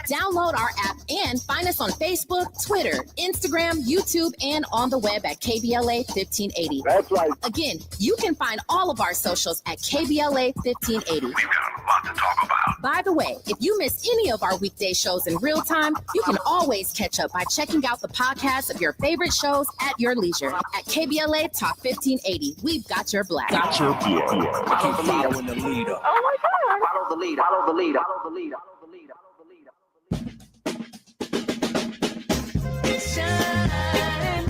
Download our app and find us on Facebook, Twitter, Instagram, YouTube, and on the web at KBLA 1580. That's right. Again, you can find all of our socials at KBLA 1580. We've got a lot to talk about. By the way, if you missed any of our weekday shows in real time, you can always catch up by checking out the podcast of your favorite shows at your leisure. At KBLA Talk 1580, we've got your black. Got your blood. Keep following the leader. Oh my God. Follow the leader. Follow the leader. Follow the leader. Shine,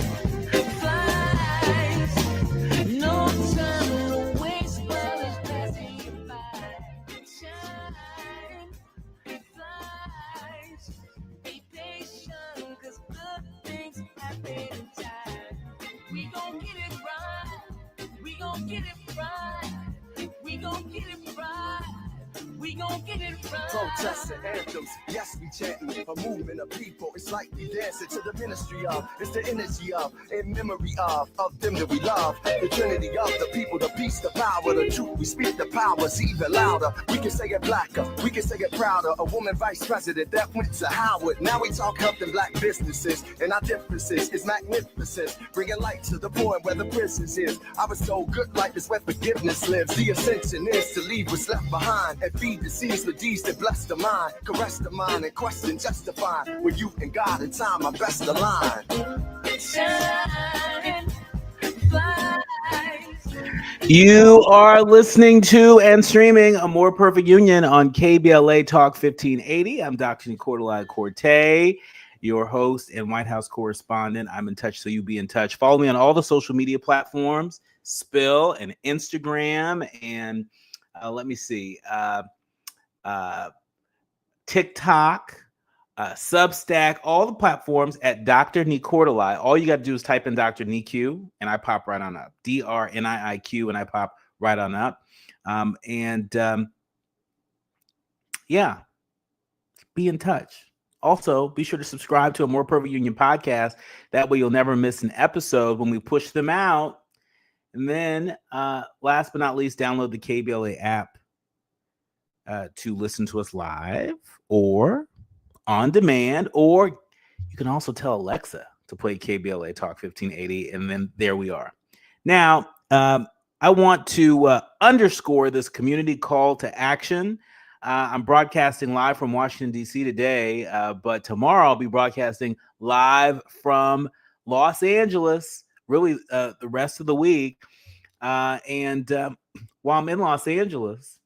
flies, no time to waste while it's passing you by. Shine, flies, be patient, 'cause good things happen in time. We gon' get it right, we gon' get it right, we gon' get it right. We gon' get it right. Protests and anthems, yes, we chanting a movement of people. It's like we dancing to the ministry of. It's the energy of, in memory of them that we love. The trinity of the people, the peace, the power, the truth. We speak the powers even louder. We can say it blacker, we can say it prouder. A woman vice president that went to Howard. Now we talk helping black businesses, and our differences is magnificent. Bringing light to the point where the prisons is. I was so good, like this where forgiveness lives. The ascension is to leave what's left behind and feed the seeds with deeds that bless the mind, caress the mind, and question justify. With you and God in time, I best align. Shine, flies. You are listening to and streaming A More Perfect Union on KBLA Talk 1580. I'm Dr. Nii-Quartelai Quartey, your host and White House correspondent. I'm in touch, so you be in touch. Follow me on all the social media platforms, Spill and Instagram, and let me see, TikTok, Substack, all the platforms at Dr. Nii-Quartelai. All you got to do is type in Dr. Nii-Q, and I pop right on up. DRNIIQ, and I pop right on up. Yeah, be in touch. Also, be sure to subscribe to A More Perfect Union podcast. That way you'll never miss an episode when we push them out. And then, last but not least, download the KBLA app to listen to us live or on demand, or you can also tell Alexa to play KBLA Talk 1580, and then there we are. Now, I want to underscore this community call to action. I'm broadcasting live from Washington, D.C. today, but tomorrow I'll be broadcasting live from Los Angeles, really the rest of the week. While I'm in Los Angeles,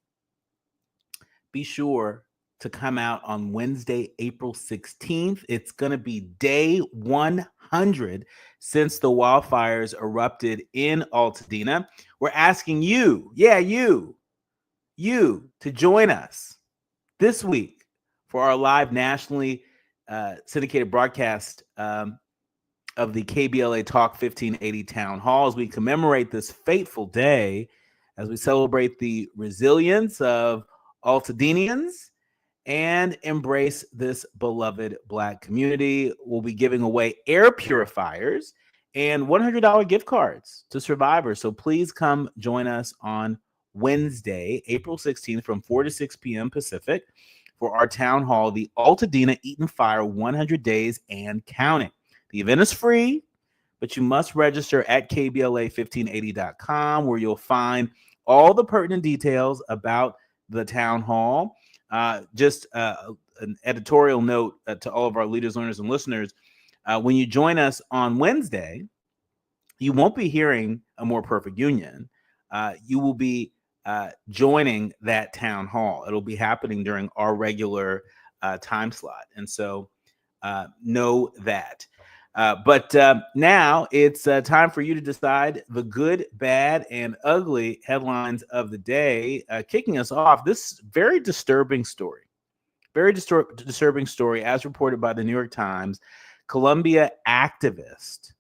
be sure to come out on Wednesday, April 16th. It's going to be day 100 since the wildfires erupted in Altadena. We're asking you, you to join us this week for our live nationally syndicated broadcast of the KBLA Talk 1580 Town Hall as we commemorate this fateful day, as we celebrate the resilience of Altadenians and embrace this beloved Black community. We'll be giving away air purifiers and $100 gift cards to survivors. So please come join us on Wednesday, April 16th from 4 to 6 p.m. Pacific for our town hall, the Altadena Eat and Fire 100 Days and Counting. The event is free, but you must register at KBLA1580.com, where you'll find all the pertinent details about the town hall. Just an editorial note to all of our leaders, learners, and listeners. When you join us on Wednesday, you won't be hearing A More Perfect Union. You will be joining that town hall. It'll be happening during our regular time slot. And so know that. But now it's time for you to decide the good, bad, and ugly headlines of the day. Kicking us off, this very disturbing story. Very disturbing story, as reported by the New York Times. Colombia activist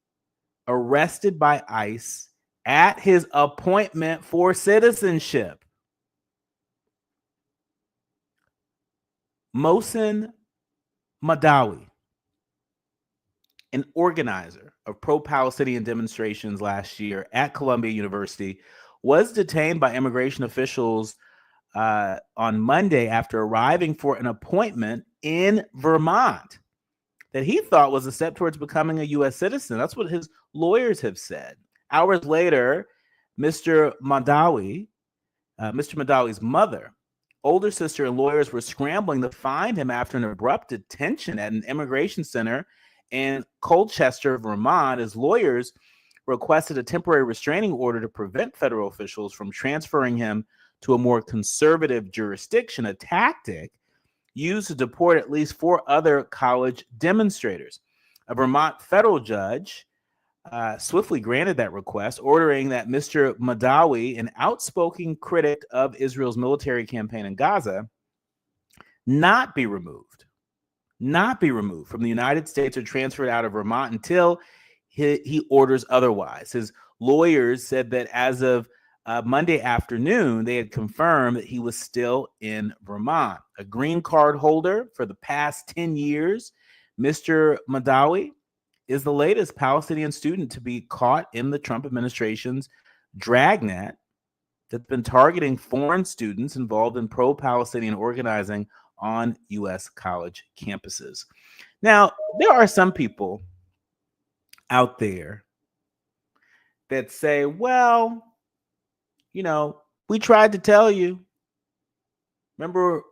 arrested by ICE at his appointment for citizenship. Mohsen Madawi, an organizer of pro-Palestinian demonstrations last year at Columbia University, was detained by immigration officials on Monday after arriving for an appointment in Vermont that he thought was a step towards becoming a U.S. citizen. That's what his lawyers have said. Hours later, Mr. Madawi's mother, older sister, and lawyers were scrambling to find him after an abrupt detention at an immigration center in Colchester, Vermont, as lawyers requested a temporary restraining order to prevent federal officials from transferring him to a more conservative jurisdiction, a tactic used to deport at least 4 other college demonstrators. A Vermont federal judge swiftly granted that request, ordering that Mr. Madawi, an outspoken critic of Israel's military campaign in Gaza, not be removed from the United States or transferred out of Vermont until he orders otherwise. His lawyers said that as of Monday afternoon, they had confirmed that he was still in Vermont. A green card holder for the past 10 years, Mr. Madawi is the latest Palestinian student to be caught in the Trump administration's dragnet that's been targeting foreign students involved in pro-Palestinian organizing on U.S. college campuses. Now, there are some people out there that say, well, we tried to tell you. Remember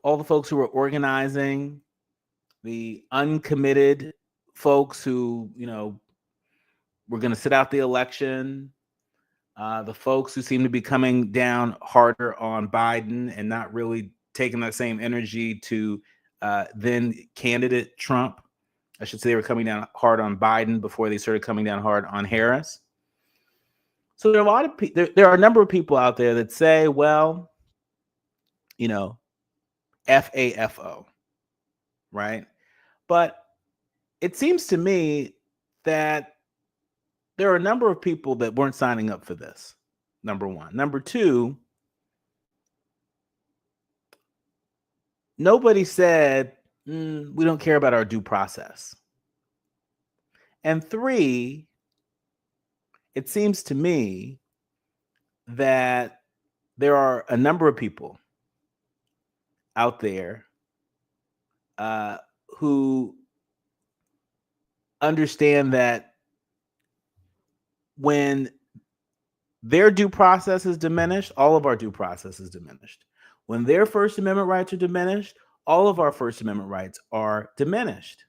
all the folks who were organizing, the uncommitted folks who, were going to sit out the election, the folks who seem to be coming down harder on Biden and not really taking that same energy to then candidate Trump. I should say they were coming down hard on Biden before they started coming down hard on Harris. So there are a lot of there are a number of people out there that say, well, FAFO, right? But it seems to me that there are a number of people that weren't signing up for this. Number one. Number two, nobody said, we don't care about our due process. And three, it seems to me that there are a number of people out there who understand that when their due process is diminished, all of our due process is diminished. When their First Amendment rights are diminished, all of our First Amendment rights are diminished.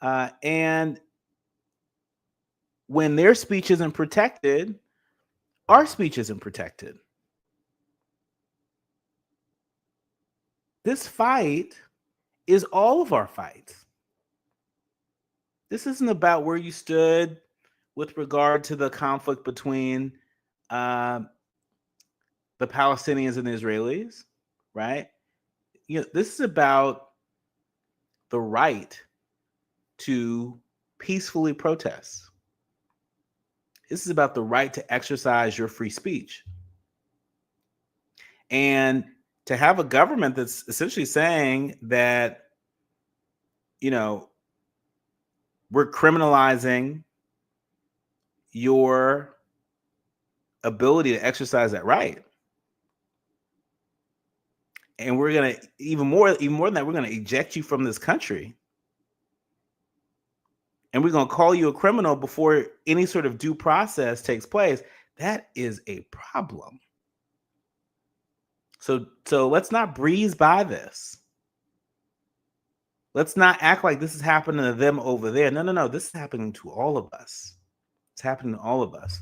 And when their speech isn't protected, our speech isn't protected. This fight is all of our fights. This isn't about where you stood with regard to the conflict between the Palestinians and the Israelis, right? This is about the right to peacefully protest. This is about the right to exercise your free speech. And to have a government that's essentially saying that, we're criminalizing your ability to exercise that right. And we're going to, even more than that, we're going to eject you from this country. And we're going to call you a criminal before any sort of due process takes place. That is a problem. So let's not breeze by this. Let's not act like this is happening to them over there. No. This is happening to all of us. It's happening to all of us.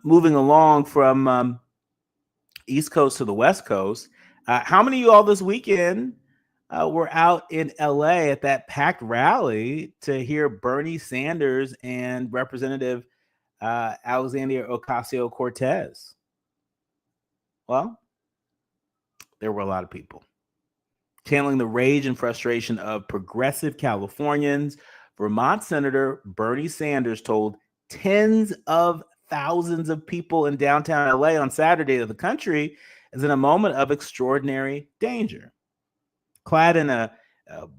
Moving along from East Coast to the West Coast. How many of you all this weekend were out in LA at that packed rally to hear Bernie Sanders and Representative Alexandria Ocasio-Cortez? Well, there were a lot of people channeling the rage and frustration of progressive Californians. Vermont Senator Bernie Sanders told tens of thousands of people in downtown LA on Saturday that the country is in a moment of extraordinary danger. Clad in a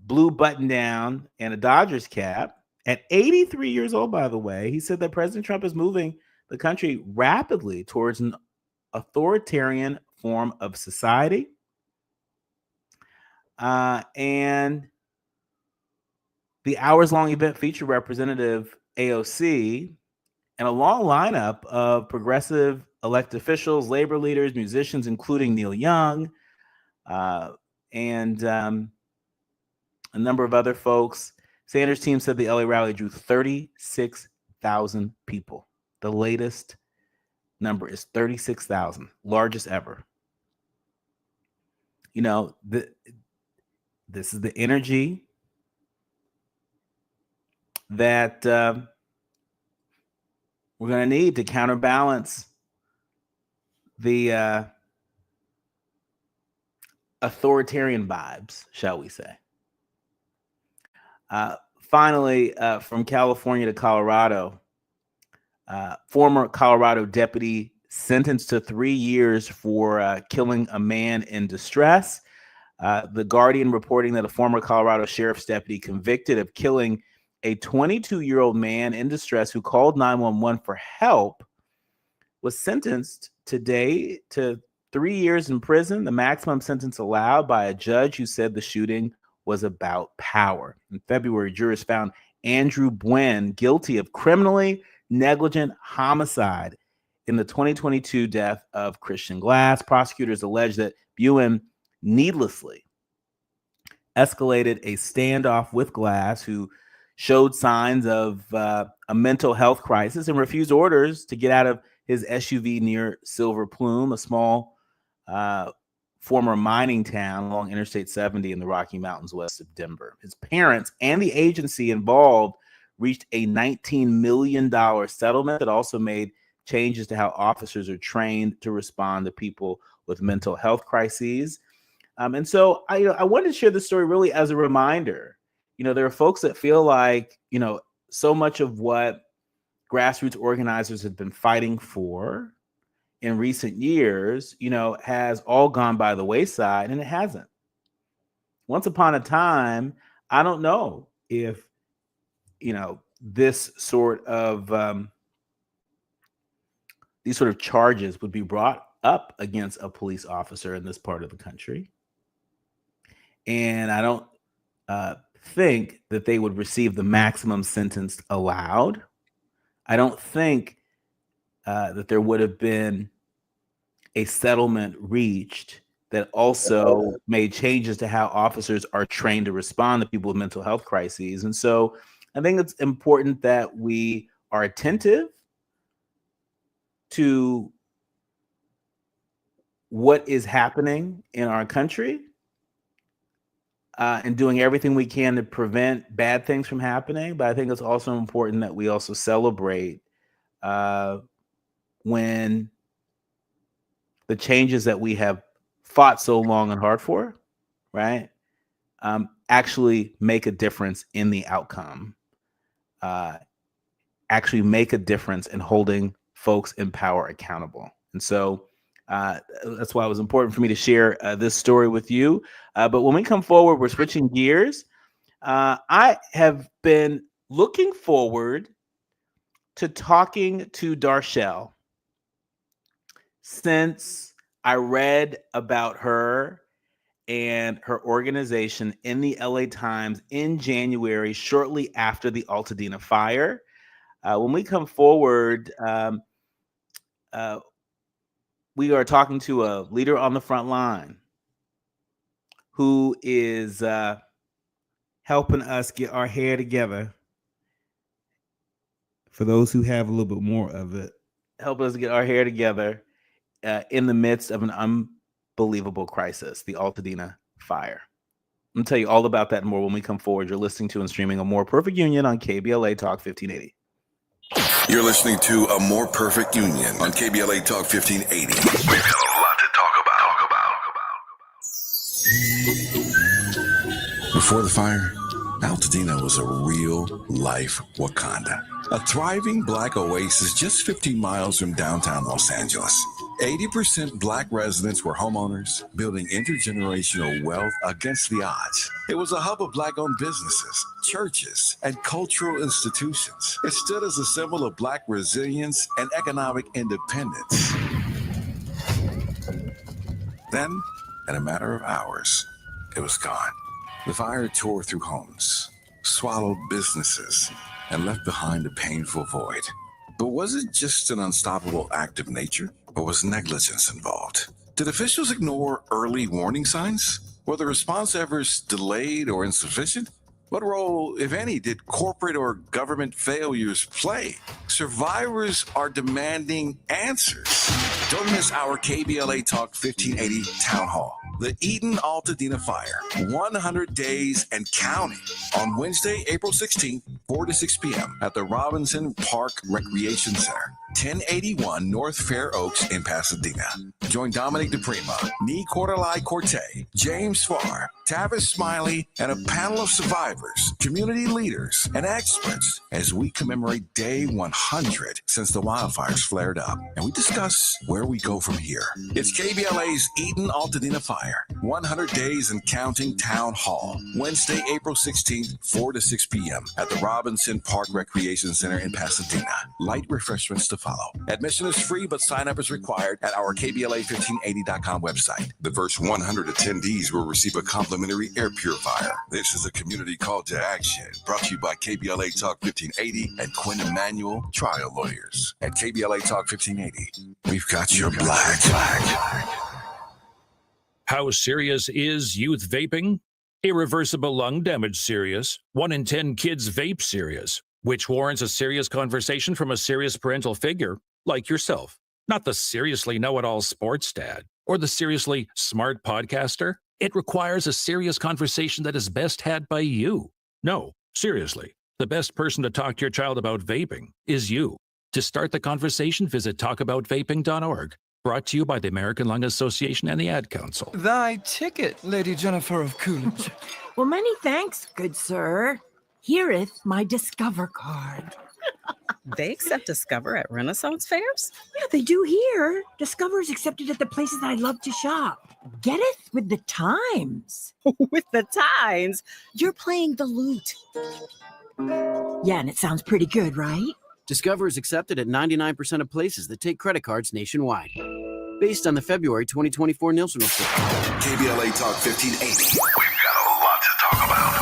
blue button-down and a Dodgers cap, at 83 years old, by the way, he said that President Trump is moving the country rapidly towards an authoritarian form of society. And the hours-long event featured Representative AOC and a long lineup of progressive elected officials, labor leaders, musicians, including Neil Young, and a number of other folks. Sanders' team said the LA rally drew 36,000 people. The latest number is 36,000, largest ever. You know, this is the energy that we're going to need to counterbalance the authoritarian vibes, shall we say. Finally, from California to Colorado, former Colorado deputy sentenced to 3 years for killing a man in distress. The Guardian reporting that a former Colorado sheriff's deputy convicted of killing a 22-year-old man in distress who called 911 for help was sentenced today to 3 years in prison, the maximum sentence allowed by a judge who said the shooting was about power. In February, jurors found Andrew Buen guilty of criminally negligent homicide in the 2022 death of Christian Glass. Prosecutors allege that Buen needlessly escalated a standoff with Glass, who showed signs of a mental health crisis and refused orders to get out of his SUV near Silver Plume, a small former mining town along Interstate 70 in the Rocky Mountains west of Denver. His parents and the agency involved reached a $19 million settlement that also made changes to how officers are trained to respond to people with mental health crises. And so I wanted to share this story really as a reminder. You know, there are folks that feel like, you know, so much of what grassroots organizers have been fighting for in recent years, you know, has all gone by the wayside, and it hasn't. Once upon a time, I don't know if, you know, this sort of these sort of charges would be brought up against a police officer in this part of the country. And I don't think that they would receive the maximum sentence allowed. I don't think that there would have been a settlement reached that also made changes to how officers are trained to respond to people with mental health crises. And so I think it's important that we are attentive to what is happening in our country and doing everything we can to prevent bad things from happening. But I think it's also important that we also celebrate when the changes that we have fought so long and hard for, right, actually make a difference in the outcome, actually make a difference in holding folks in power accountable. And so that's why it was important for me to share this story with you. But when we come forward, we're switching gears. I have been looking forward to talking to Darshell since I read about her and her organization in the LA Times in January, shortly after the Altadena fire. When we come forward, we are talking to a leader on the front line who is helping us get our hair together. For those who have a little bit more of it, help us get our hair together in the midst of an unbelievable crisis, the Altadena fire. I'm going to tell you all about that and more when we come forward. You're listening to and streaming A More Perfect Union on KBLA Talk 1580. You're listening to A More Perfect Union on KBLA Talk 1580. We've got a lot to talk about. Before the fire, Altadena was a real-life Wakanda. A thriving black oasis just 15 miles from downtown Los Angeles. 80% black residents were homeowners, building intergenerational wealth against the odds. It was a hub of black-owned businesses, churches, and cultural institutions. It stood as a symbol of black resilience and economic independence. Then, in a matter of hours, it was gone. The fire tore through homes, swallowed businesses, and left behind a painful void. But was it just an unstoppable act of nature, or was negligence involved? Did officials ignore early warning signs? Were the response efforts delayed or insufficient? What role, if any, did corporate or government failures play? Survivors are demanding answers. Don't miss our KBLA Talk 1580 Town Hall. The Eden Altadena Fire, 100 days and counting, on Wednesday, April 16th, 4 to 6 p.m. at the Robinson Park Recreation Center, 1081 North Fair Oaks in Pasadena. Join Dominic DePrima, Nii-Quartelai Quartey, James Farr, Tavis Smiley, and a panel of survivors, community leaders, and experts as we commemorate Day 100 since the wildfires flared up, and we discuss where we go from here. It's KBLA's Eden Altadena Fire, 100 Days and Counting Town Hall, Wednesday, April 16th, 4 to 6 p.m. at the Robinson Park Recreation Center in Pasadena. Light refreshments to follow. Admission is free, but sign-up is required at our KBLA1580.com website. The first 100 attendees will receive a complimentary air purifier. This is a community call to action, brought to you by KBLA Talk 1580 and Quinn Emanuel Trial Lawyers. At KBLA Talk 1580, we've got your black. How serious is youth vaping? Irreversible lung damage serious. 1 in 10 kids vape serious, which warrants a serious conversation from a serious parental figure like yourself. Not the seriously know-it-all sports dad or the seriously smart podcaster. It requires a serious conversation that is best had by you. No, seriously, the best person to talk to your child about vaping is you. To start the conversation, visit talkaboutvaping.org. Brought to you by the American Lung Association and the Ad Council. Thy ticket, Lady Jennifer of Coolidge. Well, many thanks, good sir. Hereeth my Discover card. They accept Discover at Renaissance fairs? Yeah, they do here. Discover's accepted at the places I love to shop. Getteth with the times. With the times? You're playing the lute. Yeah, and it sounds pretty good, right? Discover is accepted at 99% of places that take credit cards nationwide. Based on the February 2024 Nielsen report. KBLA Talk 1580. We've got a lot to talk about.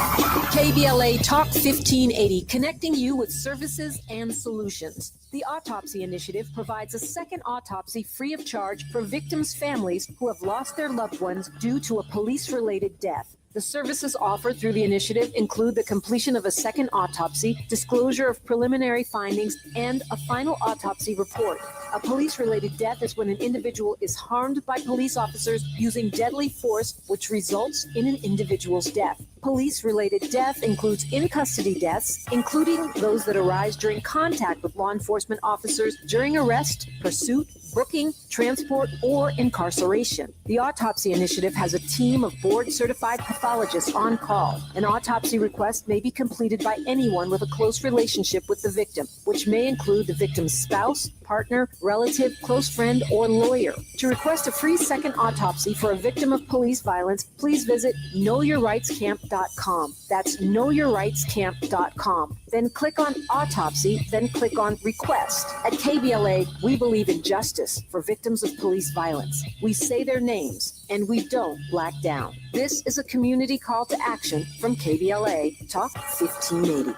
KBLA Talk 1580, connecting you with services and solutions. The Autopsy Initiative provides a second autopsy free of charge for victims' families who have lost their loved ones due to a police-related death. The services offered through the initiative include the completion of a second autopsy, disclosure of preliminary findings, and a final autopsy report. A police-related death is when an individual is harmed by police officers using deadly force, which results in an individual's death. Police-related death includes in-custody deaths, including those that arise during contact with law enforcement officers during arrest, pursuit, booking, transport, or incarceration. The Autopsy Initiative has a team of board-certified pathologists on call. An autopsy request may be completed by anyone with a close relationship with the victim, which may include the victim's spouse, partner, relative, close friend, or lawyer. To request a free second autopsy for a victim of police violence, please visit knowyourrightscamp.com. That's knowyourrightscamp.com. Then click on Autopsy, then click on Request. At KBLA, we believe in justice for victims of police violence. We say their names, and we don't black down. This is a community call to action from KBLA Talk 1580.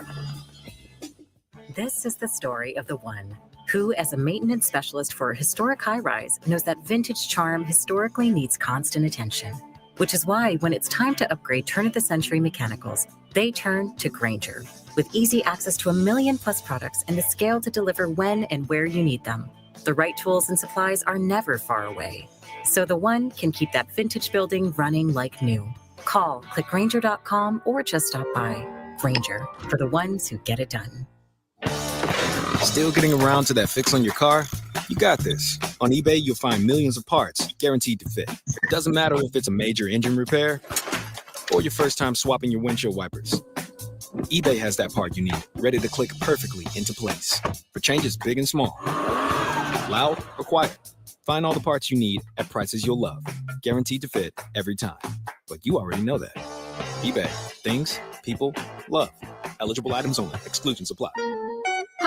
This is the story of the one who, as a maintenance specialist for a historic high-rise, knows that vintage charm historically needs constant attention. Which is why when it's time to upgrade turn-of-the-century mechanicals, they turn to Grainger. With easy access to 1 million-plus products and the scale to deliver when and where you need them. The right tools and supplies are never far away. So the one can keep that vintage building running like new. Call, click Grainger.com, or just stop by. Grainger, for the ones who get it done. Still getting around to that fix on your car? You got this. On eBay, you'll find millions of parts, guaranteed to fit. Doesn't matter if it's a major engine repair or your first time swapping your windshield wipers. eBay has that part you need, ready to click perfectly into place for changes big and small. Loud or quiet, find all the parts you need at prices you'll love, guaranteed to fit every time. But you already know that. eBay, things, people, love. Eligible items only. Exclusions apply.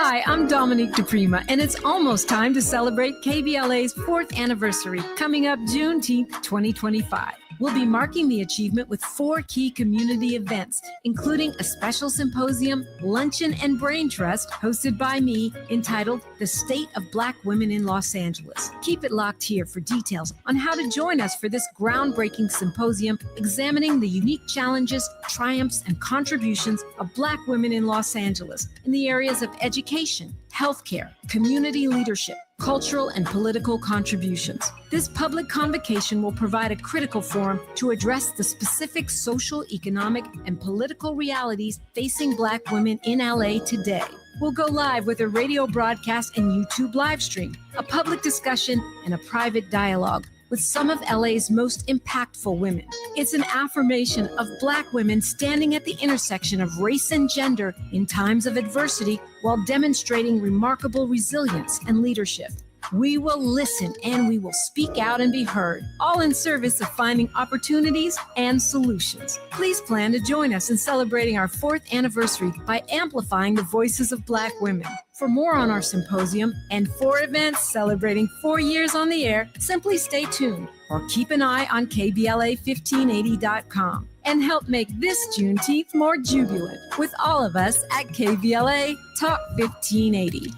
Hi, I'm Dominique DePrima, and it's almost time to celebrate KBLA's 4th anniversary, coming up Juneteenth 2025. We'll be marking the achievement with 4 key community events, including a special symposium, luncheon, and brain trust hosted by me entitled The State of Black Women in Los Angeles. Keep it locked here for details on how to join us for this groundbreaking symposium examining the unique challenges, triumphs, and contributions of Black women in Los Angeles in the areas of education, healthcare, community leadership, cultural and political contributions. This public convocation will provide a critical forum to address the specific social, economic, and political realities facing Black women in LA today. We'll go live with a radio broadcast and YouTube live stream, a public discussion, and a private dialogue with some of LA's most impactful women. It's an affirmation of Black women standing at the intersection of race and gender in times of adversity while demonstrating remarkable resilience and leadership. We will listen and we will speak out and be heard, all in service of finding opportunities and solutions. Please plan to join us in celebrating our 4th anniversary by amplifying the voices of Black women. For more on our symposium and 4 events celebrating 4 years on the air, simply stay tuned or keep an eye on KBLA1580.com and help make this Juneteenth more jubilant with all of us at KBLA Talk 1580.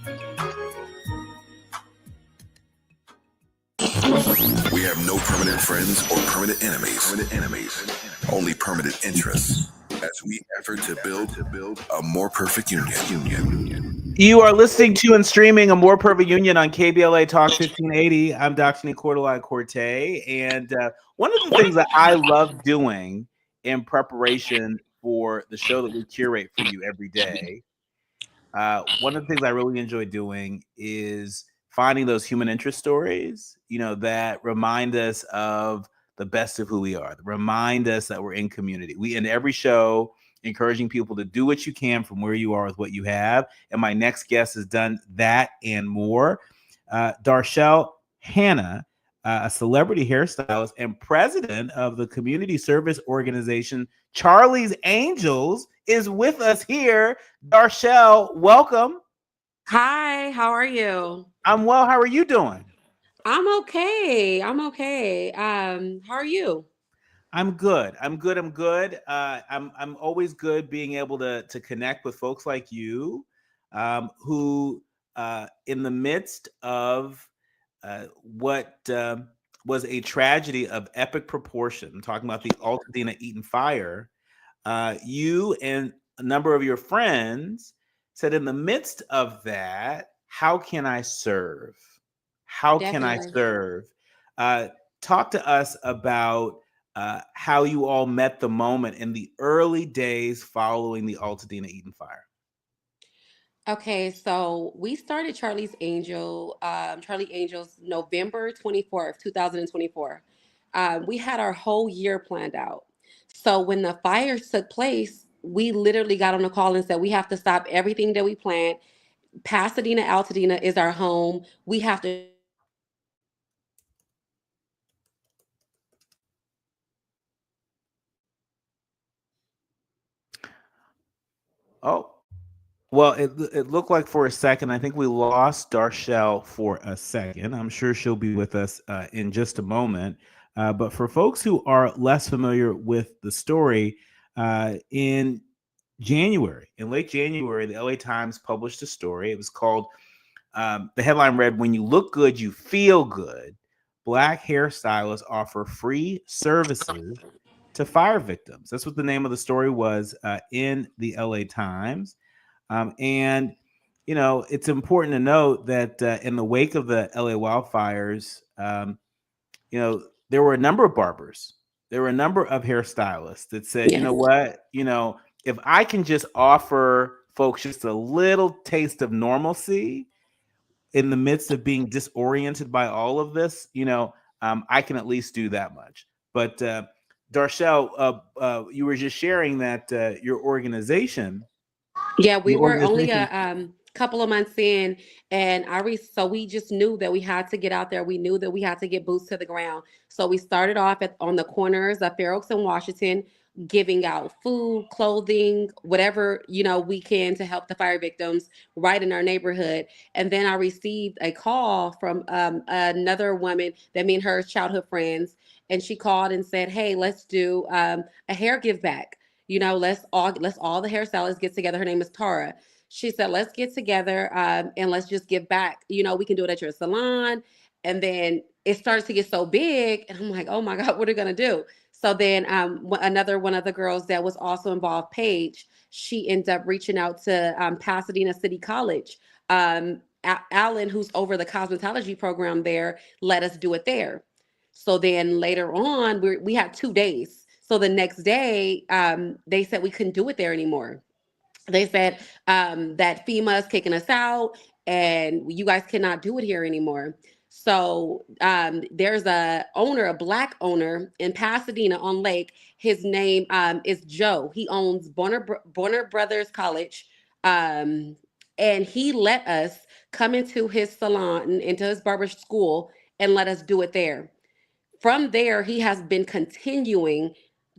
We have no permanent friends or permanent enemies. Only permanent interests. As we effort to build a more perfect union. You are listening to and streaming A More Perfect Union on KBLA Talk 1580. I'm Dr. Nii-Quartelai Quartey, and one of the things that I love doing in preparation for the show that we curate for you every day, one of the things I really enjoy doing is finding those human interest stories, that remind us of the best of who we are, that remind us that we're in community. We end every show encouraging people to do what you can from where you are with what you have. And my next guest has done that and more. Darshell Hanna, a celebrity hairstylist and president of the community service organization Charlie's Angels, is with us here. Darshell, welcome. Hi, how are you? I'm well. How are you doing? I'm okay. How are you? I'm good. I'm always good being able to connect with folks like you, who in the midst of what was a tragedy of epic proportion, I'm talking about the Altadena Eaton fire, you and a number of your friends said, in the midst of that, how can I serve? How can I serve? Talk to us about how you all met the moment in the early days following the Altadena Eaton fire. Okay, so we started Charlie Angels November 24th, 2024. We had our whole year planned out. So when the fire took place, we literally got on a call and said, we have to stop everything that we planned. Pasadena, Altadena is our home. We have to. Oh, well, it looked like for a second, I think we lost Darshell for a second. I'm sure she'll be with us in just a moment. But for folks who are less familiar with the story, in late January, the LA Times published a story. It was called, the headline read, "When you look good, you feel good. Black hairstylists offer free services to fire victims." That's what the name of the story was in the LA Times. And, it's important to note that in the wake of the LA wildfires, there were a number of barbers. There were a number of hairstylists that said, Yes. You know what, if I can just offer folks just a little taste of normalcy in the midst of being disoriented by all of this, I can at least do that much. But Darshell, you were just sharing that your organization. Yeah, we were only a couple of months in, and so we just knew that we had to get out there. We knew that we had to get boots to the ground. So we started off on the corners of Fair Oaks and Washington. giving out food, clothing, whatever, we can to help the fire victims right in our neighborhood. And then I received a call from another woman that me and her childhood friends, and she called and said, "Hey, let's do a hair give back. Let's all the hairstylists get together." Her name is Tara. She said, "Let's get together and let's just give back. We can do it at your salon." And then it started to get so big, and I'm like, "Oh my God, what are we gonna do?" So then another one of the girls that was also involved, Paige, she ended up reaching out to Pasadena City College. Alan, who's over the cosmetology program there, let us do it there. So then later on, we had 2 days. So the next day, they said we couldn't do it there anymore. They said that FEMA is kicking us out and you guys cannot do it here anymore. So there's a Black owner in Pasadena on Lake. His name is Joe. He owns Bonner Brothers College. And he let us come into his salon, into his barber school, and let us do it there. From there, he has been continuing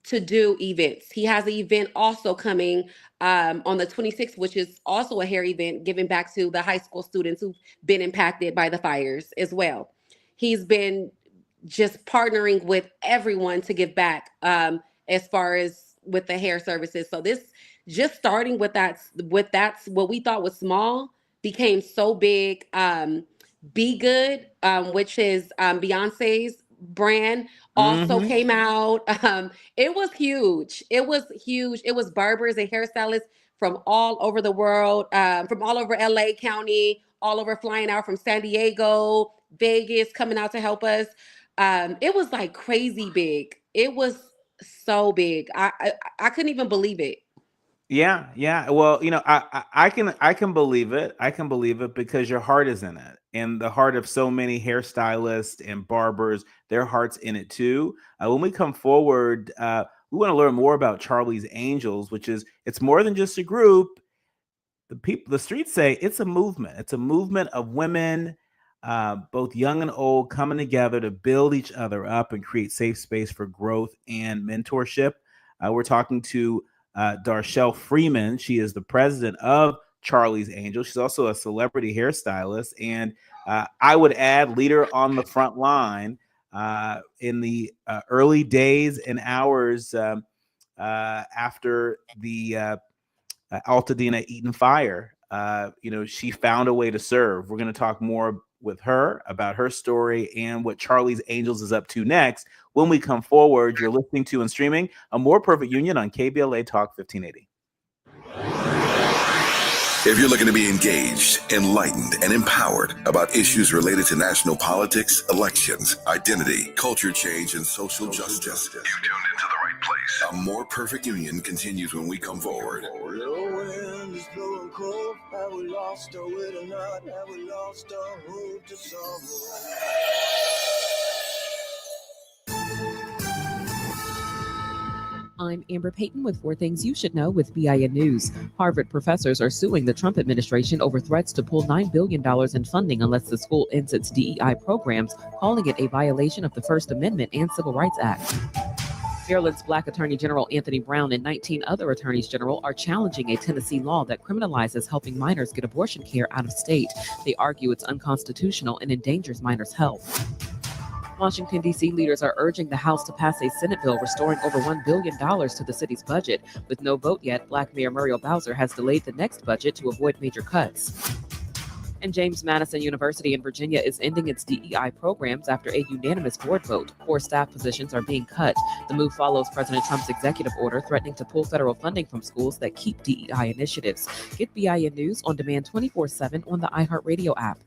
to do events. He has an event also coming on the 26th, which is also a hair event, giving back to the high school students who've been impacted by the fires as well. He's been just partnering with everyone to give back as far as with the hair services. So this just starting with that's what we thought was small became so big. Be Good, which is Beyonce's brand, also came out. It was huge. It was barbers and hairstylists from all over the world, from all over LA County, all over, flying out from San Diego, Vegas, coming out to help us. It was like crazy big. It was so big. I couldn't even believe it. Yeah. Well, I can believe it. I can believe it because your heart is in it, and the heart of so many hairstylists and barbers, their heart's in it too. When we come forward, we want to learn more about Charlie's Angels, it's more than just a group. The streets say it's a movement. It's a movement of women, both young and old, coming together to build each other up and create safe space for growth and mentorship. We're talking to Darshell Freeman. She is the president of Charlie's Angels. She's also a celebrity hairstylist, and I would add, leader on the front line in the early days and hours after the Altadena Eaton fire. She found a way to serve. We're going to talk more with her about her story and what Charlie's Angels is up to next. When we come forward, you're listening to and streaming A More Perfect Union on KBLA Talk 1580. If you're looking to be engaged, enlightened, and empowered about issues related to national politics, elections, identity, culture change, and social justice, you've tuned into the right place. A More Perfect Union continues when we come forward. The wind is blowing cold. Have we lost our will or not? Have we lost our hope to summer? I'm Amber Payton with 4 Things You Should Know with BIN News. Harvard professors are suing the Trump administration over threats to pull $9 billion in funding unless the school ends its DEI programs, calling it a violation of the First Amendment and Civil Rights Act. Maryland's Black Attorney General Anthony Brown and 19 other attorneys general are challenging a Tennessee law that criminalizes helping minors get abortion care out of state. They argue it's unconstitutional and endangers minors' health. Washington, D.C. leaders are urging the House to pass a Senate bill restoring over $1 billion to the city's budget. With no vote yet, Black Mayor Muriel Bowser has delayed the next budget to avoid major cuts. And James Madison University in Virginia is ending its DEI programs after a unanimous board vote. 4 staff positions are being cut. The move follows President Trump's executive order threatening to pull federal funding from schools that keep DEI initiatives. Get BIN News on demand 24/7 on the iHeartRadio app.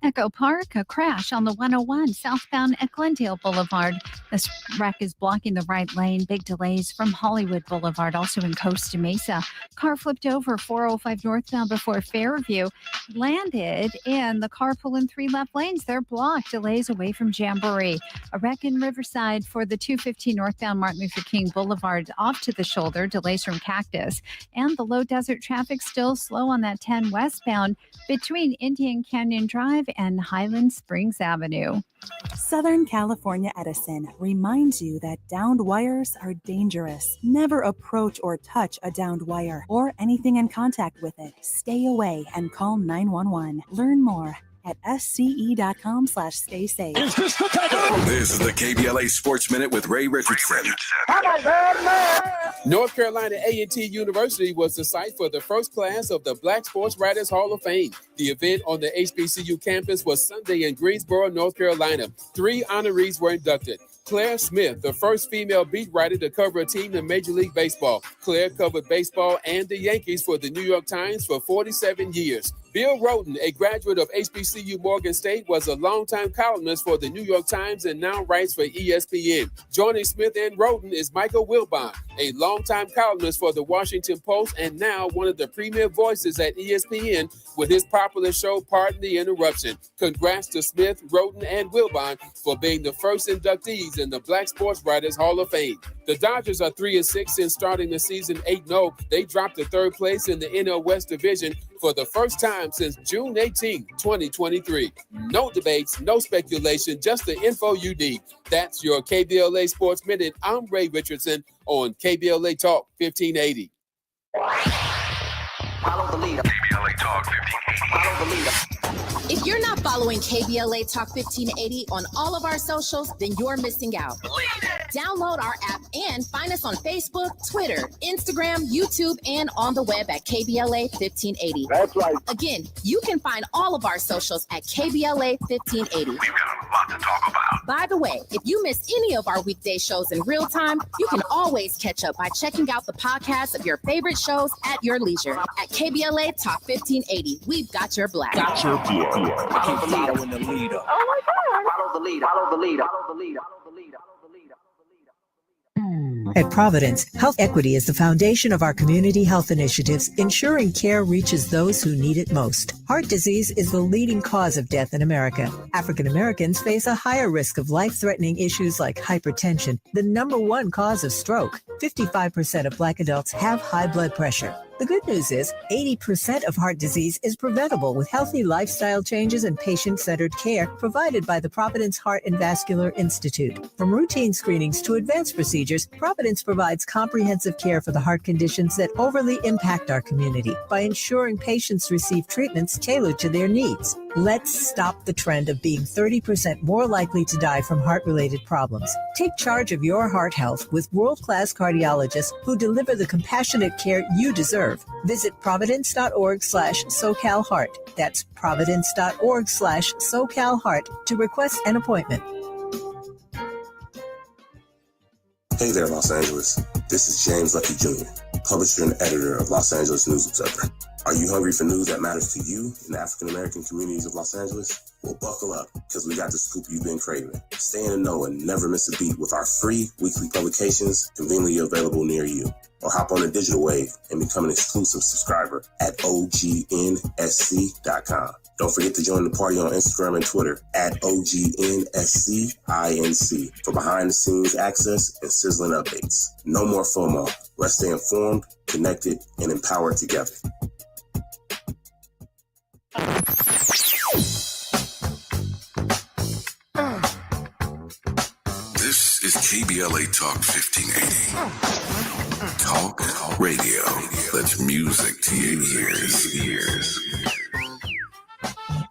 Echo Park, a crash on the 101 southbound at Glendale Boulevard. This wreck is blocking the right lane. Big delays from Hollywood Boulevard, also in Costa Mesa. Car flipped over 405 northbound before Fairview. Landed in the carpool in 3 left lanes. They're blocked. Delays away from Jamboree. A wreck in Riverside for the 215 northbound Martin Luther King Boulevard off to the shoulder. Delays from Cactus. And the low desert traffic still slow on that 10 westbound between Indian Canyon Drive and Highland Springs Avenue. Southern California Edison reminds you that downed wires are dangerous. Never approach or touch a downed wire or anything in contact with it. Stay away and call 911. Learn more at sce.com/stay safe. This is the KBLA Sports Minute with Ray Richardson. North Carolina A&T University was the site for the first class of the Black Sports Writers Hall of Fame. The event on the HBCU campus was Sunday in Greensboro, North Carolina. 3 honorees were inducted. Claire Smith, the first female beat writer to cover a team in Major League Baseball. Claire covered baseball and the Yankees for the New York Times for 47 years. Bill Rhoden, a graduate of HBCU Morgan State, was a longtime columnist for the New York Times and now writes for ESPN. Joining Smith and Rhoden is Michael Wilbon, a longtime columnist for the Washington Post and now one of the premier voices at ESPN with his popular show, Pardon the Interruption. Congrats to Smith, Rhoden, and Wilbon for being the first inductees in the Black Sports Writers Hall of Fame. The Dodgers are 3-6 since starting the season 8-0. They dropped to 3rd place in the NL West Division for the first time since June 18, 2023. No debates, no speculation, just the info you need. That's your KBLA Sports Minute. I'm Ray Richardson on KBLA Talk 1580. Follow the leader. KBLA Talk 1580. Follow the leader. If you're not following KBLA Talk 1580 on all of our socials, then you're missing out. Download our app and find us on Facebook, Twitter, Instagram, YouTube, and on the web at KBLA 1580. That's right. Again, you can find all of our socials at KBLA 1580. We've got a lot to talk about. By the way, if you miss any of our weekday shows in real time, you can always catch up by checking out the podcast of your favorite shows at your leisure. At KBLA Talk 1580, we've got your black. Got your black. Keep following the leader. Oh my God. Follow the leader. Follow the leader. Follow the leader. At Providence, health equity is the foundation of our community health initiatives, ensuring care reaches those who need it most. Heart disease is the leading cause of death in America. African Americans face a higher risk of life-threatening issues like hypertension, the #1 cause of stroke. 55% of Black adults have high blood pressure. The good news is 80% of heart disease is preventable with healthy lifestyle changes and patient-centered care provided by the Providence Heart and Vascular Institute. From routine screenings to advanced procedures, Providence provides comprehensive care for the heart conditions that overly impact our community by ensuring patients receive treatments tailored to their needs. Let's stop the trend of being 30% more likely to die from heart-related problems. Take charge of your heart health with world-class cardiologists who deliver the compassionate care you deserve. Visit providence.org/SoCalHeart. That's providence.org/SoCalHeart to request an appointment. Hey there, Los Angeles. This is James Lucky Jr., publisher and editor of Los Angeles News Observer. Are you hungry for news that matters to you in the African-American communities of Los Angeles? Well, buckle up, because we got the scoop you've been craving. Stay in the know and never miss a beat with our free weekly publications conveniently available near you. Or hop on the digital wave and become an exclusive subscriber at OGNSC.com. Don't forget to join the party on Instagram and Twitter at OGNSCINC for behind-the-scenes access and sizzling updates. No more FOMO. Let's stay informed, connected, and empowered together. This is KBLA Talk 1580. Talk radio. That's music to your ears.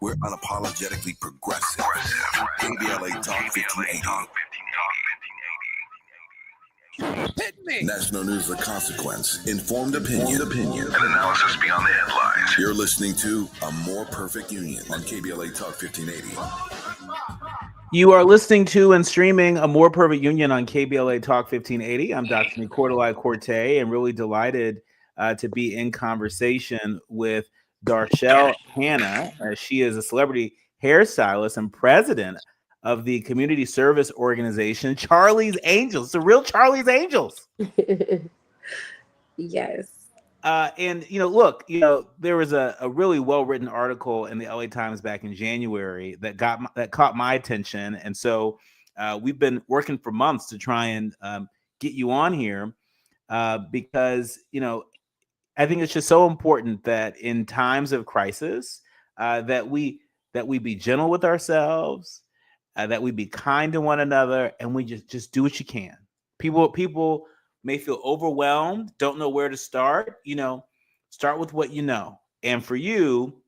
We're unapologetically progressive. KBLA Talk 1580. Hit me. National news of consequence, informed opinion, and analysis beyond the headlines. You're listening to A More Perfect Union on KBLA Talk 1580. You are listening to and streaming A More Perfect Union on KBLA Talk 1580. I'm Dr. Nii-Quartelai Quartey, and really delighted to be in conversation with Darshell Hanna. She is a celebrity hairstylist and president of the community service organization, Charlie's Angels, the real Charlie's Angels. Yes. And look, there was a really well-written article in the LA Times back in January that caught my attention, and so we've been working for months to try and get you on here because I think it's just so important that in times of crisis that we be gentle with ourselves, that we be kind to one another, and we just do what you can. People may feel overwhelmed, don't know where to start. Start with what you know. And for you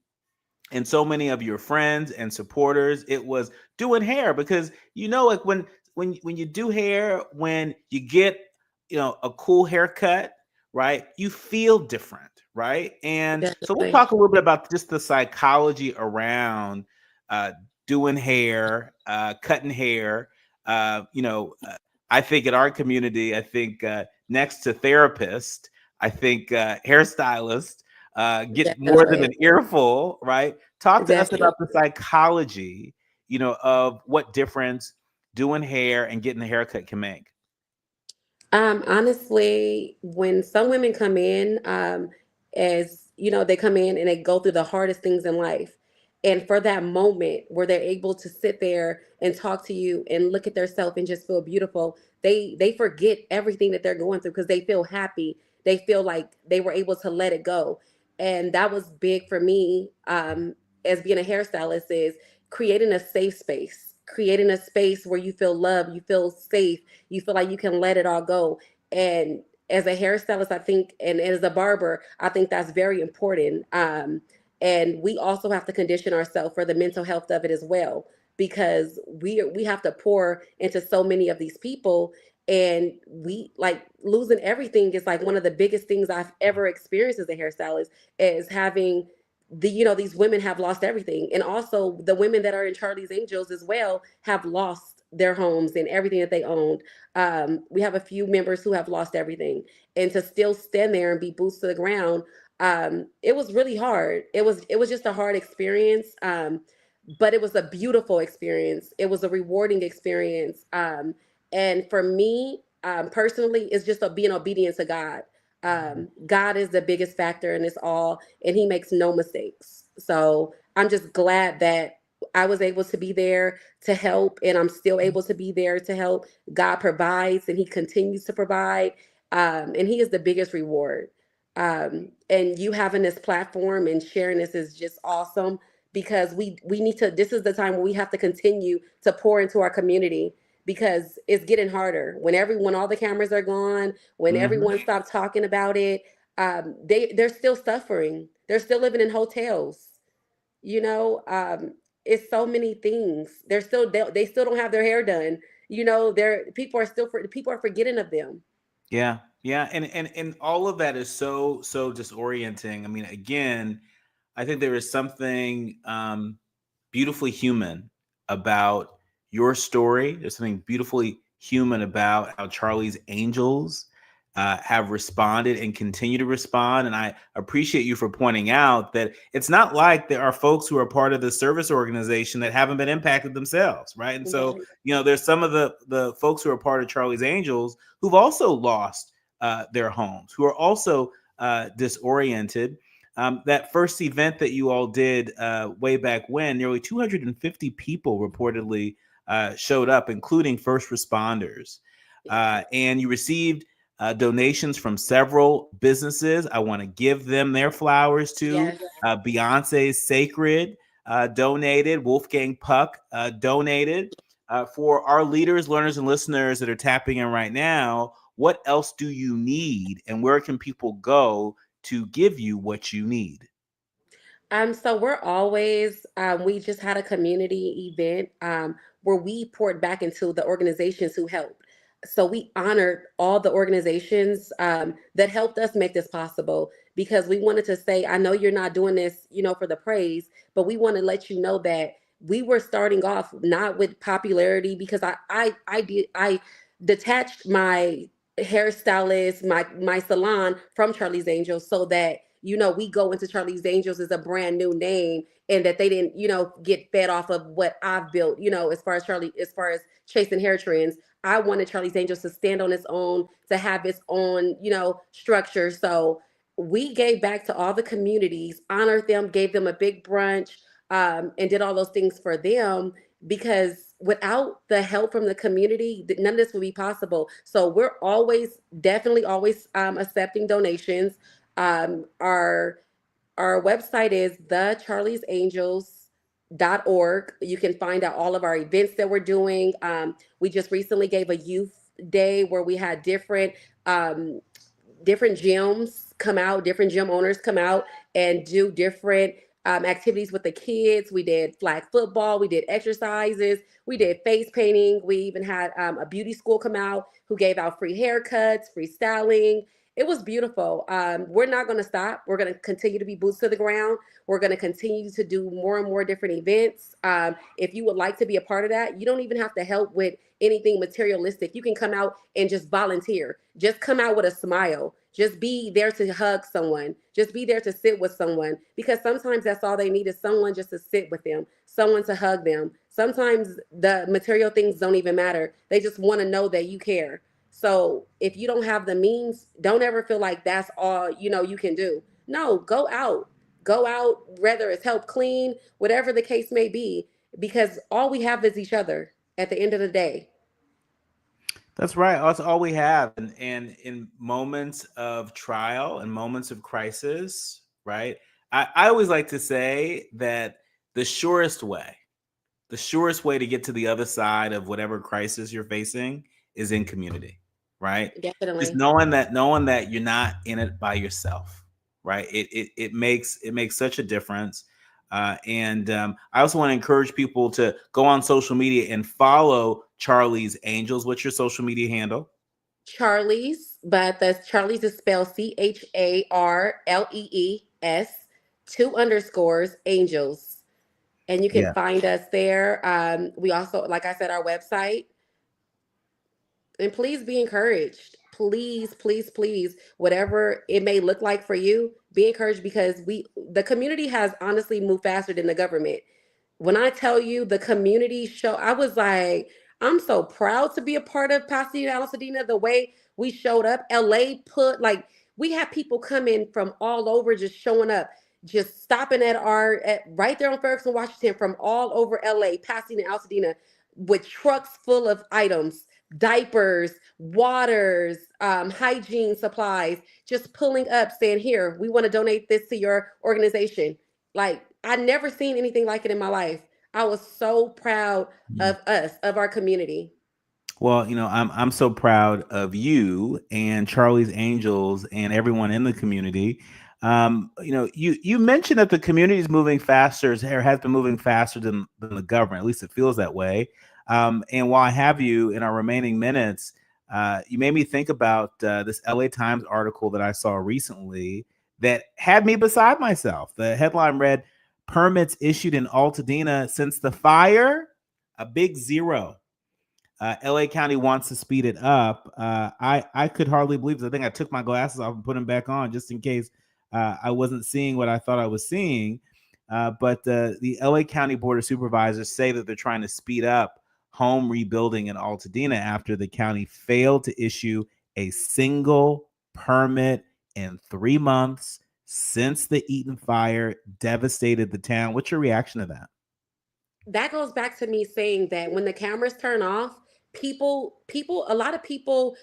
and so many of your friends and supporters, it was doing hair, because like when you do hair, when you get a cool haircut, right, you feel different, right? And so we'll talk a little bit about just the psychology around doing hair, cutting hair. I think in our community, I think next to therapist, I think hairstylist get more than an earful, right? Talk to us about the psychology, of what difference doing hair and getting a haircut can make. Honestly, when some women come in, as they come in and they go through the hardest things in life. And for that moment where they're able to sit there and talk to you and look at themselves and just feel beautiful, they forget everything that they're going through because they feel happy. They feel like they were able to let it go. And that was big for me, as being a hairstylist, is creating a safe space, creating a space where you feel loved, you feel safe, you feel like you can let it all go. And as a hairstylist, I think, and as a barber, I think that's very important. And we also have to condition ourselves for the mental health of it as well, because we have to pour into so many of these people, and we like losing everything is like one of the biggest things I've ever experienced as a hairstylist, is having these women have lost everything. And also the women that are in Charlie's Angels as well have lost their homes and everything that they owned. We have a few members who have lost everything, and to still stand there and be boots to the ground, it was really hard. It was just a hard experience, but it was a beautiful experience. It was a rewarding experience, and for me, personally, it's just being obedient to God. God is the biggest factor in this all, and He makes no mistakes. So I'm just glad that I was able to be there to help, and I'm still able to be there to help. God provides, and He continues to provide, and He is the biggest reward. And you having this platform and sharing this is just awesome, because we need to. This is the time where we have to continue to pour into our community, because it's getting harder when all the cameras are gone, when everyone stops talking about it. They're still suffering. They're still living in hotels. It's so many things. They still don't have their hair done. People are forgetting of them. Yeah. And all of that is so disorienting. I mean, again, I think there is something beautifully human about your story. There's something beautifully human about how Charlie's Angels have responded and continue to respond. And I appreciate you for pointing out that it's not like there are folks who are part of the service organization that haven't been impacted themselves, right? And so, there's some of the folks who are part of Charlie's Angels who've also lost their homes, who are also disoriented. That first event that you all did way back when, nearly 250 people reportedly showed up, including first responders. And you received donations from several businesses. I want to give them their flowers too. Yes. Beyonce's Sacred donated. Wolfgang Puck donated. For our leaders, learners, and listeners that are tapping in right now, what else do you need, and where can people go to give you what you need? So we're always, we just had a community event where we poured back into the organizations who helped. So we honored all the organizations that helped us make this possible, because we wanted to say, I know you're not doing this, for the praise, but we want to let you know that we were starting off not with popularity, because I detached my hairstylist, my salon from Charlie's Angels, so that we go into Charlie's Angels as a brand new name, and that they didn't, get fed off of what I've built, as far as chasing hair trends. I wanted Charlie's Angels to stand on its own, to have its own, structure. So we gave back to all the communities, honored them, gave them a big brunch, and did all those things for them, because without the help from the community, none of this would be possible. So we're definitely always accepting donations. Our website is thecharliesangels.org. You can find out all of our events that we're doing. We just recently gave a youth day where we had different gyms come out, different gym owners come out and do different activities with the kids. We did flag football, we did exercises, we did face painting. We even had a beauty school come out who gave out free haircuts, free styling. It was beautiful. We're not going to stop. We're going to continue to be boots to the ground. We're going to continue to do more and more different events. If you would like to be a part of that, you don't even have to help with anything materialistic. You can come out and just volunteer. Just come out with a smile. Just be there to hug someone. Just be there to sit with someone, because sometimes that's all they need, is someone just to sit with them, someone to hug them. Sometimes the material things don't even matter. They just want to know that you care. So if you don't have the means, don't ever feel like that's all, you can do. No, go out, whether it's help clean, whatever the case may be, because all we have is each other at the end of the day. That's right. That's all we have. And in moments of trial and moments of crisis, right? I always like to say that the surest way to get to the other side of whatever crisis you're facing is in community, right? Definitely. Just knowing that you're not in it by yourself, right? It makes such a difference. And I also want to encourage people to go on social media and follow Charlie's Angels. What's your social media handle? Charlie's, but Charlie's is spelled CHARLEES, 2 Angels. And you can find us there. We also, like I said, our website. And please be encouraged. Please, please, please, whatever it may look like for you, be encouraged, because the community has honestly moved faster than the government. When I tell you the community I was like, I'm so proud to be a part of Pasadena, Altadena, the way we showed up. LA we had people coming from all over, just showing up, just stopping at right there on Ferguson, Washington, from all over LA, Pasadena, Altadena, with trucks full of items, diapers, waters, hygiene supplies, just pulling up saying, here, we want to donate this to your organization. Like, I never seen anything like it in my life. I was so proud of us, of our community. Well, I'm so proud of you and Charlie's Angels and everyone in the community. You mentioned that the community is moving faster, or has been moving faster than the government. At least it feels that way. And while I have you in our remaining minutes, you made me think about this LA Times article that I saw recently that had me beside myself. The headline read, "Permits issued in Altadena since the fire, a big zero. LA County wants to speed it up." I could hardly believe this. I think I took my glasses off and put them back on just in case I wasn't seeing what I thought I was seeing. But the LA County Board of Supervisors say that they're trying to speed up home rebuilding in Altadena after the county failed to issue a single permit in 3 months since the Eaton fire devastated the town. What's your reaction to that? That goes back to me saying that when the cameras turn off, a lot of people,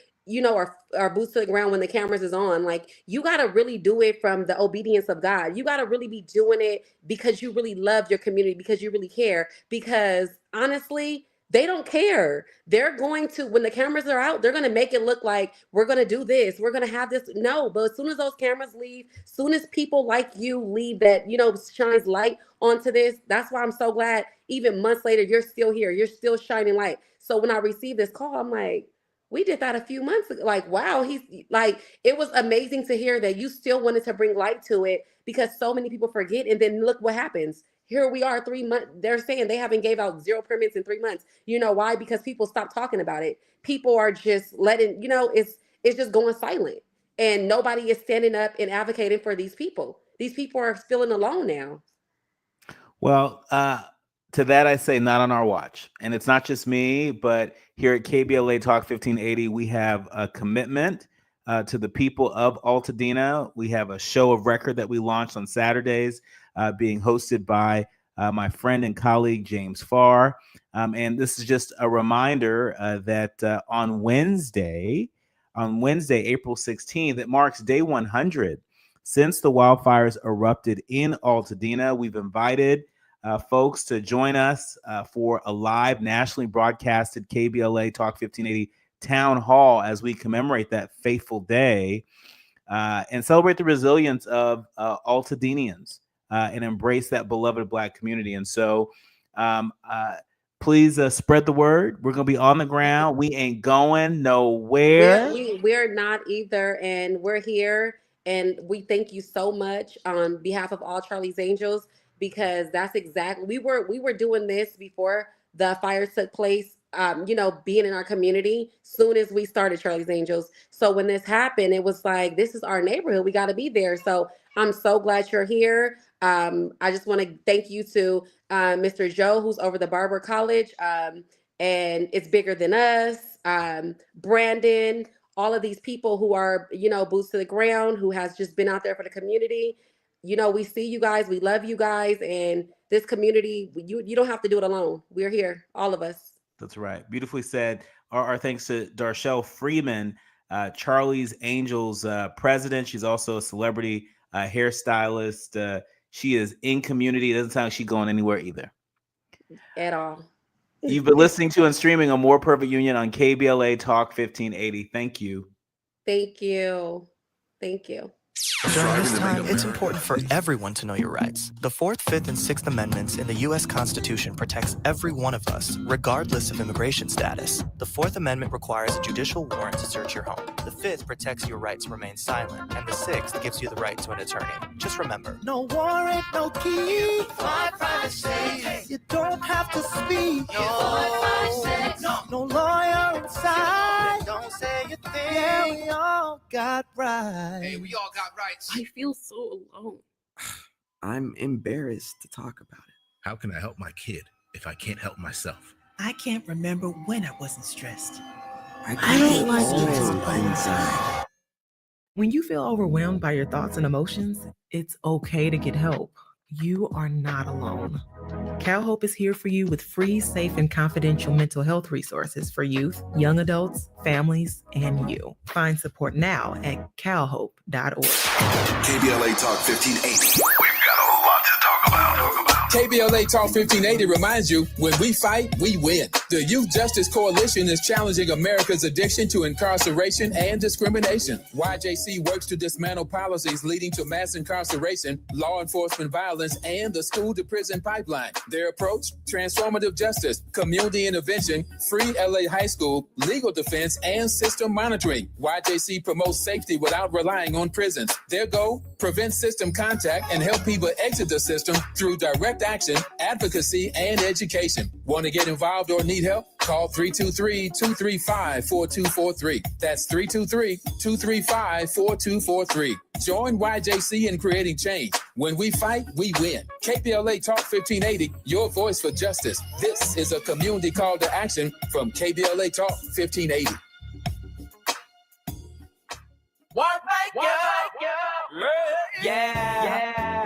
are boots to the ground when the cameras is on. Like, you got to really do it from the obedience of God. You got to really be doing it because you really love your community, because you really care, because honestly, they don't care. They're going to, when the cameras are out, they're going to make it look like we're going to do this, we're going to have this. No, but as soon as those cameras leave, soon as people like you leave that, shines light onto this, that's why I'm so glad even months later, you're still here. You're still shining light. So when I received this call, I'm like, we did that a few months ago. Like, wow, he's like, it was amazing to hear that you still wanted to bring light to it, because so many people forget. And then look what happens. Here we are 3 months. They're saying they haven't gave out 0 permits in 3 months. You know why? Because people stopped talking about it. People are just letting, it's just going silent. and nobody is standing up and advocating for these people. These people are feeling alone now. Well, to that I say not on our watch. And it's not just me, but here at KBLA Talk 1580, we have a commitment to the people of Altadena. We have a show of record that we launched on Saturdays, being hosted by my friend and colleague, James Farr. And this is just a reminder that on Wednesday, April 16th, it marks day 100 since the wildfires erupted in Altadena. We've invited folks to join us for a live nationally broadcasted KBLA Talk 1580 town hall as we commemorate that fateful day and celebrate the resilience of Altadenians and embrace that beloved Black community. And so please spread the word. We're going to be on the ground. We ain't going nowhere. We're not either, and we're here. And we thank you so much on behalf of all Charlie's Angels, because that's exactly, we were doing this before the fires took place, being in our community soon as we started Charlie's Angels. So when this happened, it was like, this is our neighborhood. We got to be there. So I'm so glad you're here. I just want to thank you to Mr. Joe, who's over the Barber College, and It's Bigger Than Us, Brandon, all of these people who are, boots to the ground, who has just been out there for the community. We see you guys, we love you guys, and this community, you don't have to do it alone. We're here, all of us. That's right. Beautifully said. Our thanks to Darshelle Freeman, Charlie's Angels president. She's also a celebrity hairstylist. She is in community. It doesn't sound like she's going anywhere either. At all. You've been listening to and streaming A More Perfect Union on KBLA Talk 1580. Thank you. Thank you. Thank you. During this time, it's important for everyone to know your rights. The 4th, 5th, and 6th Amendments in the U.S. Constitution protects every one of us, regardless of immigration status. The 4th Amendment requires a judicial warrant to search your home. The 5th protects your right to remain silent, and the 6th gives you the right to an attorney. Just remember, no warrant, no key, fly privacy. You don't have to speak. No lawyer inside. Don't say a thing. Yeah, we all got rights. Hey, we all got rights. I feel so alone. I'm embarrassed to talk about it. How can I help my kid if I can't help myself? I can't remember when I wasn't stressed. I don't like it inside. When you feel overwhelmed by your thoughts and emotions, it's okay to get help. You are not alone. CalHope is here for you with free, safe, and confidential mental health resources for youth, young adults, families, and you. Find support now at calhope.org. KBLA Talk 1580. We've got a lot to talk about. KBLA Talk 1580 reminds you, when we fight, we win. The Youth Justice Coalition is challenging America's addiction to incarceration and discrimination. YJC works to dismantle policies leading to mass incarceration, law enforcement violence, and the school-to-prison pipeline. Their approach? Transformative justice, community intervention, free LA high school, legal defense, and system monitoring. YJC promotes safety without relying on prisons. Their goal? Prevent system contact and help people exit the system through direct action, advocacy, and education. Want to get involved or need help? Call 323-235-4243. That's 323-235-4243. Join YJC in creating change. When we fight, we win. KBLA Talk 1580, your voice for justice. This is a community call to action from KBLA Talk 1580.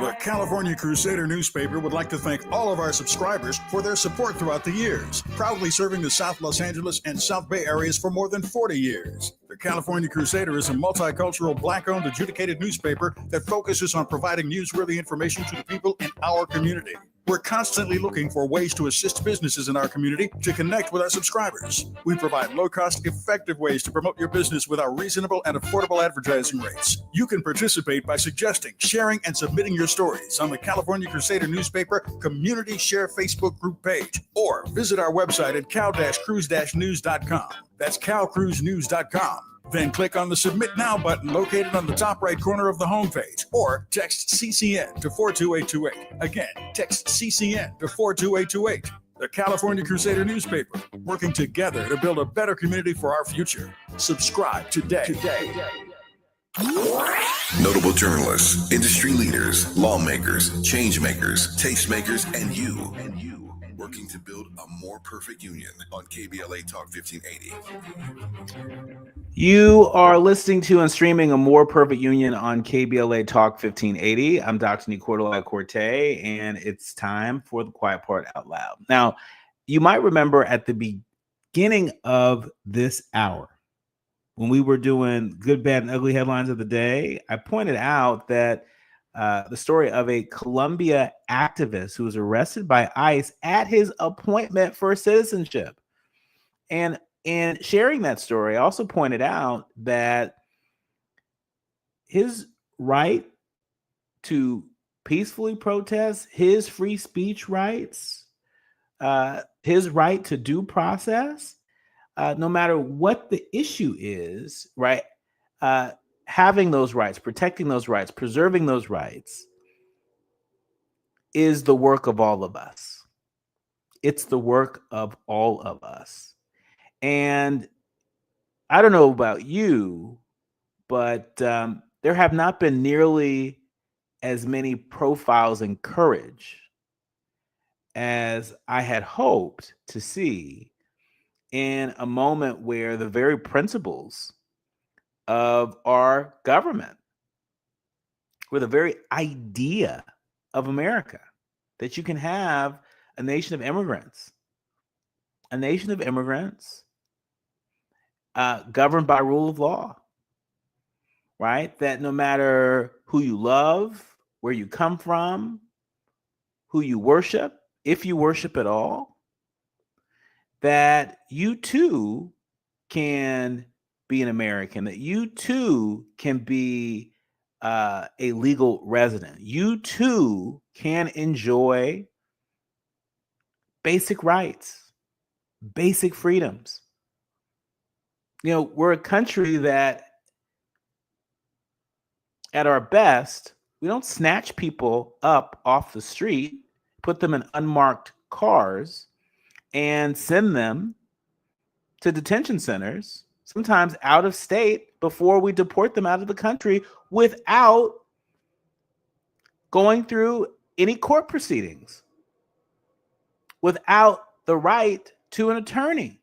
The California Crusader newspaper would like to thank all of our subscribers for their support throughout the years, proudly serving the South Los Angeles and South Bay areas for more than 40 years. The California Crusader is a multicultural, Black-owned, adjudicated newspaper that focuses on providing newsworthy information to the people in our community. We're constantly looking for ways to assist businesses in our community to connect with our subscribers. We provide low-cost, effective ways to promote your business with our reasonable and affordable advertising rates. You can participate by suggesting, sharing, and submitting your stories on the California Crusader newspaper Community Share Facebook group page, or visit our website at cal-cruise-news.com. That's calcruisenews.com. Then click on the Submit Now button located on the top right corner of the homepage, or text CCN to 42828. Again, text CCN to 42828. The California Crusader newspaper, working together to build a better community for our future. Subscribe today. Notable journalists, industry leaders, lawmakers, change makers, tastemakers, and you working to build a more perfect union on KBLA Talk 1580. You are listening to and streaming A More Perfect Union on KBLA Talk 1580. I'm Dr. Nii-Quartelai Quartey, and it's time for the quiet part out loud. Now, you might remember at the beginning of this hour, when we were doing good, bad, and ugly headlines of the day, I pointed out that the story of a Colombia activist who was arrested by ICE at his appointment for citizenship. And in sharing that story, I also pointed out that his right to peacefully protest, his free speech rights, his right to due process, no matter what the issue is, right? Having those rights, protecting those rights, preserving those rights is the work of all of us. It's the work of all of us. And I don't know about you, but there have not been nearly as many profiles in courage as I had hoped to see in a moment where the very principles of our government, where the very idea of America, that you can have a nation of immigrants governed by rule of law, right? That no matter who you love, where you come from, who you worship, if you worship at all, that you too can be an American, that you too can be a legal resident. You too can enjoy basic rights, basic freedoms. You know, we're a country that, at our best, we don't snatch people up off the street, put them in unmarked cars, and send them to detention centers, sometimes out of state, before we deport them out of the country without going through any court proceedings, without the right to an attorney.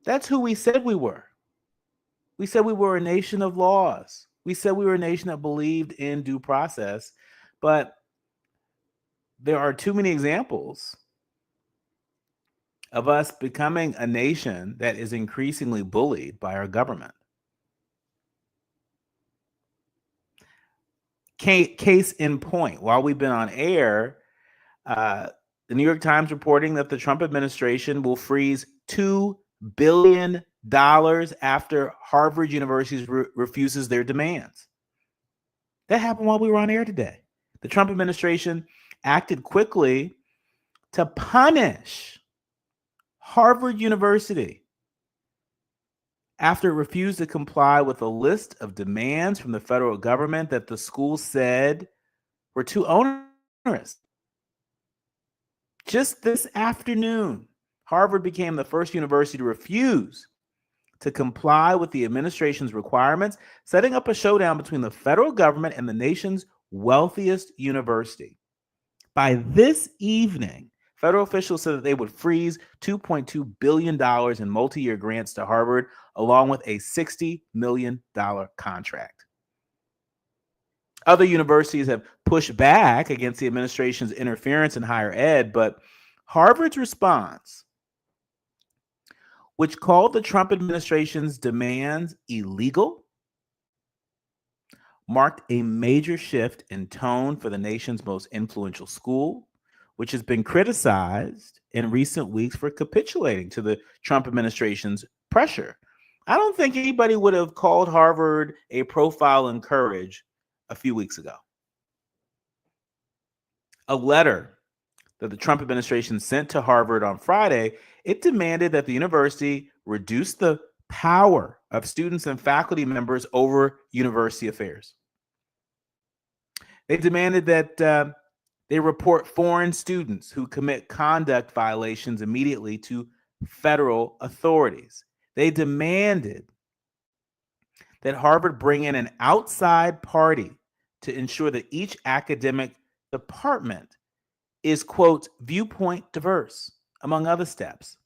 That's who we said we were. We said we were a nation of laws. We said we were a nation that believed in due process, but there are too many examples of us becoming a nation that is increasingly bullied by our government. Case in point, while we've been on air, the New York Times reporting that the Trump administration will freeze $2 billion after Harvard University refuses their demands. That happened while we were on air today. The Trump administration acted quickly to punish Harvard University after it refused to comply with a list of demands from the federal government that the school said were too onerous. Just this afternoon, Harvard became the first university to refuse to comply with the administration's requirements, setting up a showdown between the federal government and the nation's wealthiest university. By this evening, federal officials said that they would freeze $2.2 billion in multi-year grants to Harvard, along with a $60 million contract. Other universities have pushed back against the administration's interference in higher ed, but Harvard's response, which called the Trump administration's demands illegal, marked a major shift in tone for the nation's most influential school, which has been criticized in recent weeks for capitulating to the Trump administration's pressure. I don't think anybody would have called Harvard a profile in courage a few weeks ago. A letter that the Trump administration sent to Harvard on Friday, it demanded that the university reduce the power of students and faculty members over university affairs. They demanded that they report foreign students who commit conduct violations immediately to federal authorities. They demanded that Harvard bring in an outside party to ensure that each academic department is, quote, viewpoint diverse, among other steps.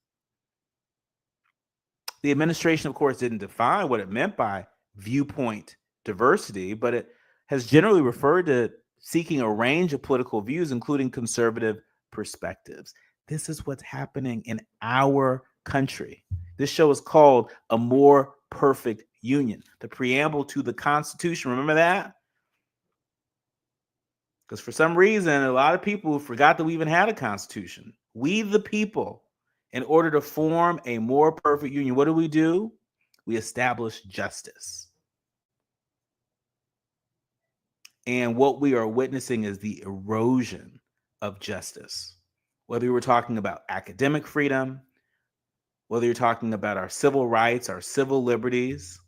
The administration, of course, didn't define what it meant by viewpoint diversity, but it has generally referred to seeking a range of political views, including conservative perspectives. This is what's happening in our country. This show is called A More Perfect Union, the preamble to the Constitution. Remember that? Because for some reason, a lot of people forgot that we even had a constitution. We, the people, in order to form a more perfect union, what do? We establish justice. And what we are witnessing is the erosion of justice. Whether you were talking about academic freedom, whether you're talking about our civil rights, our civil liberties,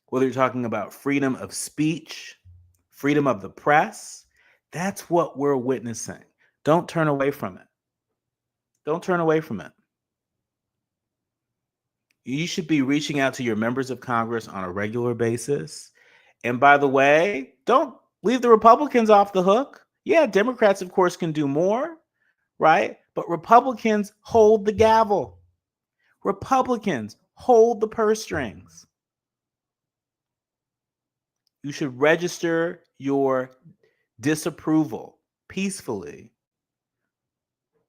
whether you're talking about freedom of speech, freedom of the press, that's what we're witnessing. Don't turn away from it. Don't turn away from it. You should be reaching out to your members of Congress on a regular basis. And by the way, don't leave the Republicans off the hook. Yeah, Democrats, of course, can do more, right? But Republicans hold the gavel. Republicans hold the purse strings. You should register your disapproval peacefully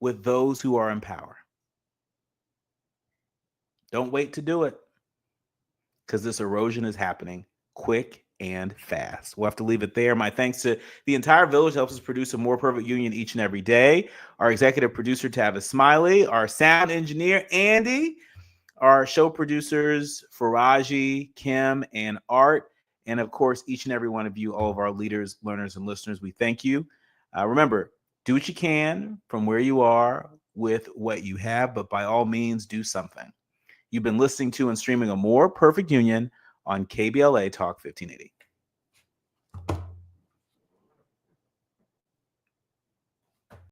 with those who are in power. Don't wait to do it, because this erosion is happening quick and fast. We'll have to leave it there. My thanks to the entire village that helps us produce a more perfect union each and every day. Our executive producer, Tavis Smiley, our sound engineer, Andy, our show producers, Faraji, Kim, and Art, and of course, each and every one of you, all of our leaders, learners, and listeners, we thank you. Remember, do what you can from where you are with what you have, but by all means, do something. You've been listening to and streaming A More Perfect Union on KBLA Talk 1580.